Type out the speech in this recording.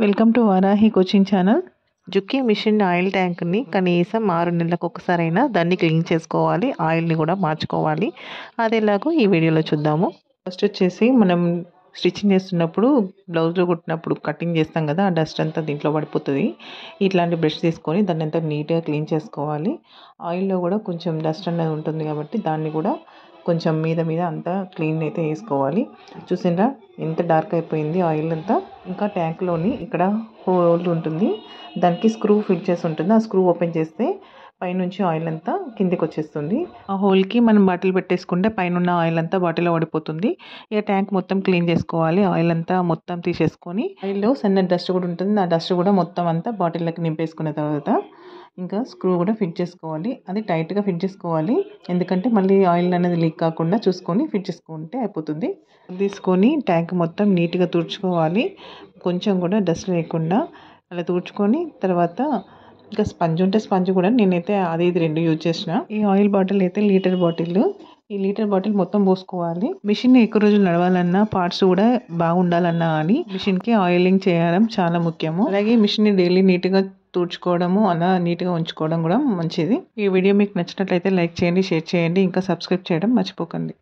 Welcome to Varahi coaching channel. Juki machine oil ట్యాంక్ని కనీసం 6 నెలలకు ఒకసారైనా దాన్ని క్లీన్ చేసుకోవాలి, ఆయిల్ని కూడా మార్చుకోవాలి. అది ఎలాగో ఈ వీడియోలో చూద్దాము. ఫస్ట్ వచ్చేసి మనం స్టిచ్చింగ్ చేస్తున్నప్పుడు బ్లౌజ్లో కుట్టినప్పుడు కటింగ్ చేస్తాం కదా, ఆ డస్ట్ అంతా దీంట్లో పడిపోతుంది. ఇట్లాంటి బ్రష్ తీసుకొని దాన్ని అంతా నీట్గా క్లీన్ చేసుకోవాలి. ఆయిల్లో కూడా కొంచెం డస్ట్ అనేది ఉంటుంది కాబట్టి దాన్ని కూడా కొంచెం మీద అంతా క్లీన్ అయితే వేసుకోవాలి. చూసిండ్రా ఎంత డార్క్ అయిపోయింది ఆయిల్ అంతా. ఇంకా ట్యాంక్లోని ఇక్కడ హోల్ ఉంటుంది, దానికి స్క్రూ ఫిట్ చేసి ఉంటుంది. ఆ స్క్రూ ఓపెన్ చేస్తే పైనుంచి ఆయిల్ అంతా కిందికి వచ్చేస్తుంది. ఆ హోల్కి మనం బాటిల్ పెట్టేసుకుంటే పైన ఆయిల్ అంతా బాటిల్లో పడిపోతుంది. ఇక ట్యాంక్ మొత్తం క్లీన్ చేసుకోవాలి. ఆయిల్ అంతా మొత్తం తీసేసుకొని, ఆయిల్లో సన్న డస్ట్ కూడా ఉంటుంది, ఆ డస్ట్ కూడా మొత్తం అంతా బాటిల్లోకి నింపేసుకున్న తర్వాత ఇంకా స్క్రూ కూడా ఫిట్ చేసుకోవాలి. అది టైట్గా ఫిట్ చేసుకోవాలి, ఎందుకంటే మళ్ళీ ఆయిల్ అనేది లీక్ కాకుండా చూసుకొని ఫిట్ చేసుకుంటే అయిపోతుంది. తీసుకొని ట్యాంక్ మొత్తం నీట్గా తుడుచుకోవాలి, కొంచెం కూడా డస్ట్ లేకుండా అలా తుడుచుకొని తర్వాత ఇంకా స్పంజ్ ఉంటే స్పంజ్ కూడా నేనైతే అది ఇది 2 యూజ్ చేసిన. ఈ ఆయిల్ బాటిల్ అయితే లీటర్ బాటిల్, ఈ లీటర్ బాటిల్ మొత్తం పోసుకోవాలి. మిషన్ ఎక్కువ రోజులు నడవాలన్నా, పార్ట్స్ కూడా బాగుండాలన్నా కానీ మిషన్కి ఆయిలింగ్ చేయడం చాలా ముఖ్యము. అలాగే మిషన్ని డైలీ నీట్గా తుడుచుకోవడము, అలా నీట్గా ఉంచుకోవడం కూడా మంచిది. ఈ వీడియో మీకు నచ్చినట్లయితే లైక్ చేయండి, షేర్ చేయండి, ఇంకా సబ్స్క్రైబ్ చేయడం మర్చిపోకండి.